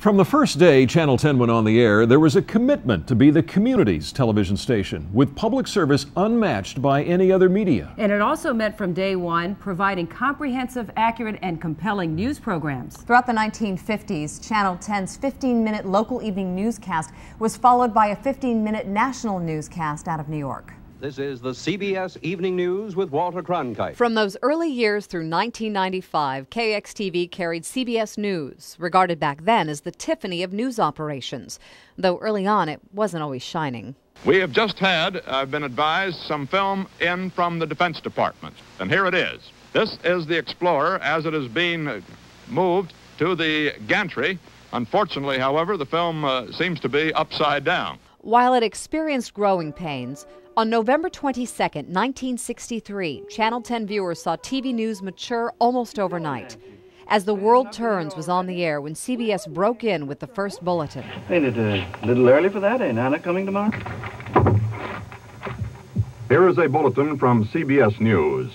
From the first day Channel 10 went on the air, there was a commitment to be the community's television station, with public service unmatched by any other media. And it also meant from day one providing comprehensive, accurate, and compelling news programs. Throughout the 1950s, Channel 10's 15-minute local evening newscast was followed by a 15-minute national newscast out of New York. This is the CBS Evening News with Walter Cronkite. From those early years through 1995, KXTV carried CBS News, regarded back then as the Tiffany of news operations, though early on it wasn't always shining. We have just had, I've been advised, some film in from the Defense Department, and here it is. This is the Explorer as it is being moved to the gantry. Unfortunately, however, the film seems to be upside down. While it experienced growing pains, on November 22, 1963, Channel 10 viewers saw TV news mature almost overnight. As The World Turns was on the air when CBS broke in with the first bulletin. Ain't it a little early for that? Ain't Anna coming tomorrow? Here is a bulletin from CBS News.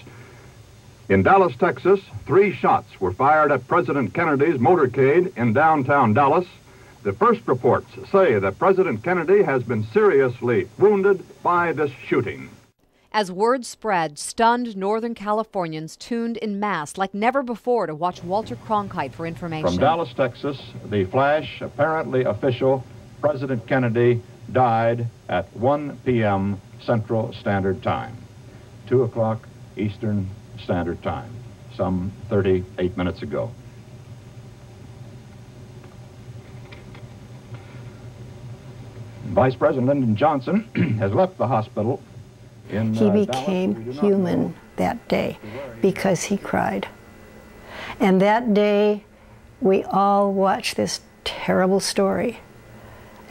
In Dallas, Texas, 3 shots were fired at President Kennedy's motorcade in downtown Dallas. The first reports say that President Kennedy has been seriously wounded by this shooting. As word spread, stunned Northern Californians tuned en masse like never before to watch Walter Cronkite for information. From Dallas, Texas, the flash, apparently official, President Kennedy died at 1 p.m. Central Standard Time, 2 o'clock Eastern Standard Time, some 38 minutes ago. Vice President Lyndon Johnson has left the hospital in He became human that day because he cried. And that day, we all watched this terrible story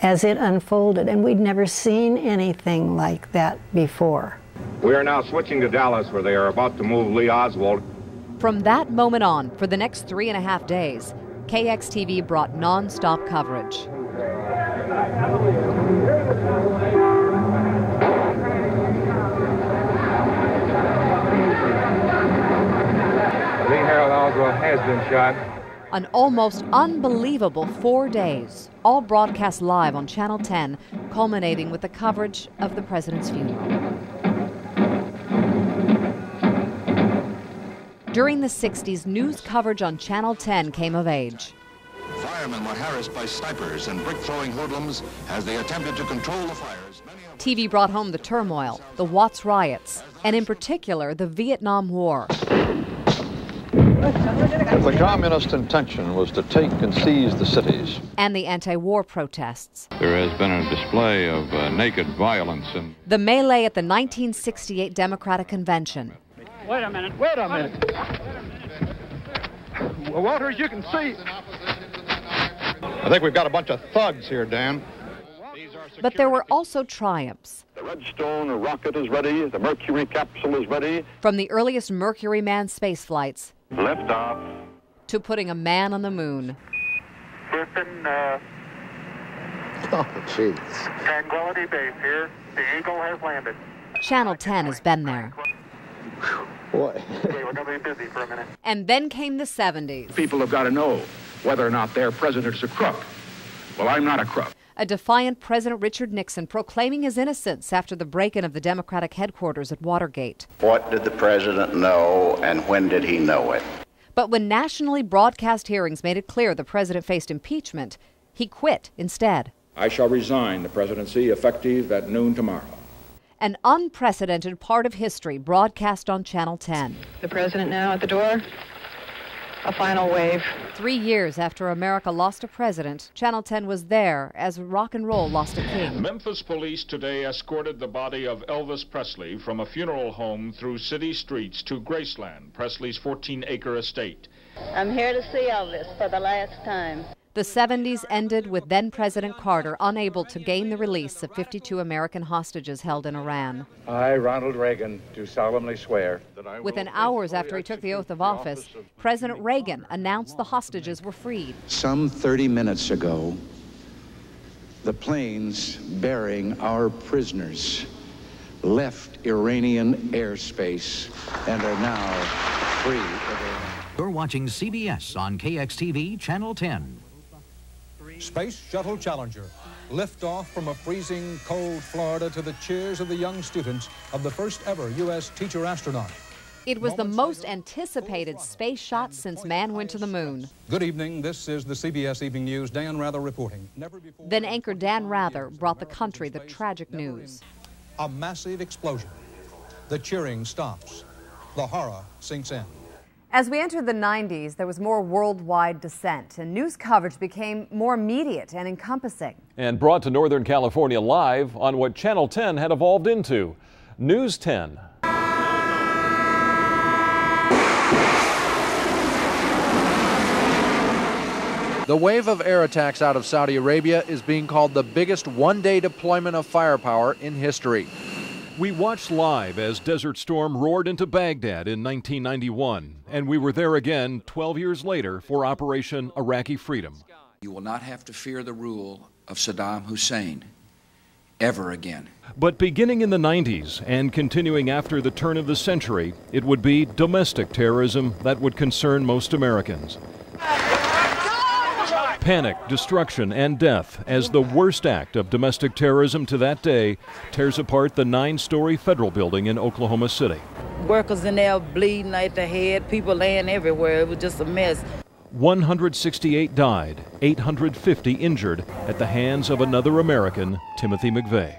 as it unfolded, and we'd never seen anything like that before. We are now switching to Dallas, where they are about to move Lee Oswald. From that moment on, for the next 3.5 days, KXTV brought non-stop coverage. Oswald has been shot. An almost unbelievable 4 days, all broadcast live on Channel 10, culminating with the coverage of the president's funeral. During the 60s, news coverage on Channel 10 came of age. Firemen were harassed by snipers and brick-throwing hoodlums as they attempted to control the fires. TV brought home the turmoil, the Watts riots, and in particular, the Vietnam War. The communist intention was to take and seize the cities. And the anti-war protests. There has been a display of naked violence. The melee at the 1968 Democratic Convention. Wait a minute. Well, Walter, as you can see, I think we've got a bunch of thugs here, Dan. But there were also triumphs. The Redstone rocket is ready. The Mercury capsule is ready. From the earliest Mercury manned space flights Lift off. to putting a man on the moon. Houston, Oh, jeez. Tranquility Base here. The Eagle has landed. Channel 10 has been there. Boy. Okay, we're going to be busy for a minute. And then came the 70s. People have got to know whether or not their president's a crook. Well, I'm not a crook. A defiant President Richard Nixon proclaiming his innocence after the break-in of the Democratic headquarters at Watergate. What did the president know, and when did he know it? But when nationally broadcast hearings made it clear the president faced impeachment, he quit instead. I shall resign the presidency effective at noon tomorrow. An unprecedented part of history broadcast on Channel 10. The president now at the door. A final wave. 3 years after America lost a president, Channel 10 was there as rock and roll lost a king. Memphis police today escorted the body of Elvis Presley from a funeral home through city streets to Graceland, Presley's 14-acre estate. I'm here to see Elvis for the last time. The 70s ended with then-President Carter unable to gain the release of 52 American hostages held in Iran. I, Ronald Reagan, do solemnly swear that I will Within hours after he took the oath of office, President Reagan announced the hostages were freed. Some 30 minutes ago, the planes bearing our prisoners left Iranian airspace and are now free of Iran. You're watching CBS on KXTV Channel 10. Space Shuttle Challenger, liftoff from a freezing cold Florida to the cheers of the young students of the first ever U.S. teacher astronaut. It was the most anticipated space shot since man went to the moon. Good evening. This is the CBS Evening News. Dan Rather reporting. Then anchor Dan Rather brought the country the tragic news. A massive explosion. The cheering stops. The horror sinks in. As we entered the 90s, there was more worldwide dissent, and news coverage became more immediate and encompassing. And brought to Northern California live on what Channel 10 had evolved into, News 10. The wave of air attacks out of Saudi Arabia is being called the biggest one-day deployment of firepower in history. We watched live as Desert Storm roared into Baghdad in 1991, and we were there again 12 years later for Operation Iraqi Freedom. You will not have to fear the rule of Saddam Hussein ever again. But beginning in the 90s and continuing after the turn of the century, it would be domestic terrorism that would concern most Americans. Panic, destruction, and death as the worst act of domestic terrorism to that day tears apart the 9-story federal building in Oklahoma City. Workers in there bleeding at the head, people laying everywhere. It was just a mess. 168 died, 850 injured at the hands of another American, Timothy McVeigh.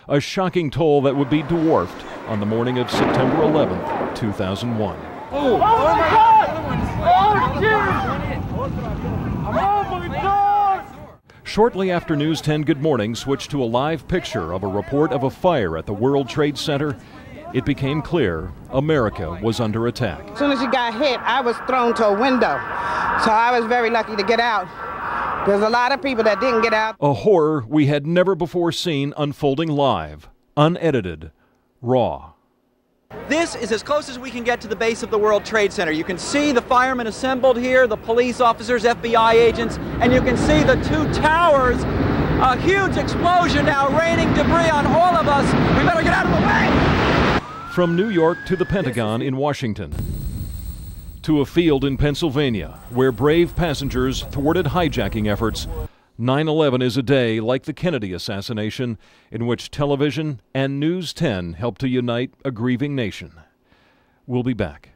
A shocking toll that would be dwarfed on the morning of September 11th, 2001. Oh my God! Oh, Jesus! Oh my God! Shortly after News 10 Good Morning switched to a live picture of a report of a fire at the World Trade Center, it became clear America was under attack. As soon as she got hit, I was thrown to a window. So I was very lucky to get out. There's a lot of people that didn't get out. A horror we had never before seen unfolding live, unedited, raw. This is as close as we can get to the base of the World Trade Center. You can see the firemen assembled here, the police officers, FBI agents, and you can see the two towers. A huge explosion now raining debris on all of us. We better get out of the way! From New York to the Pentagon in Washington, to a field in Pennsylvania where brave passengers thwarted hijacking efforts, 9/11 is a day like the Kennedy assassination in which television and News 10 helped to unite a grieving nation. We'll be back.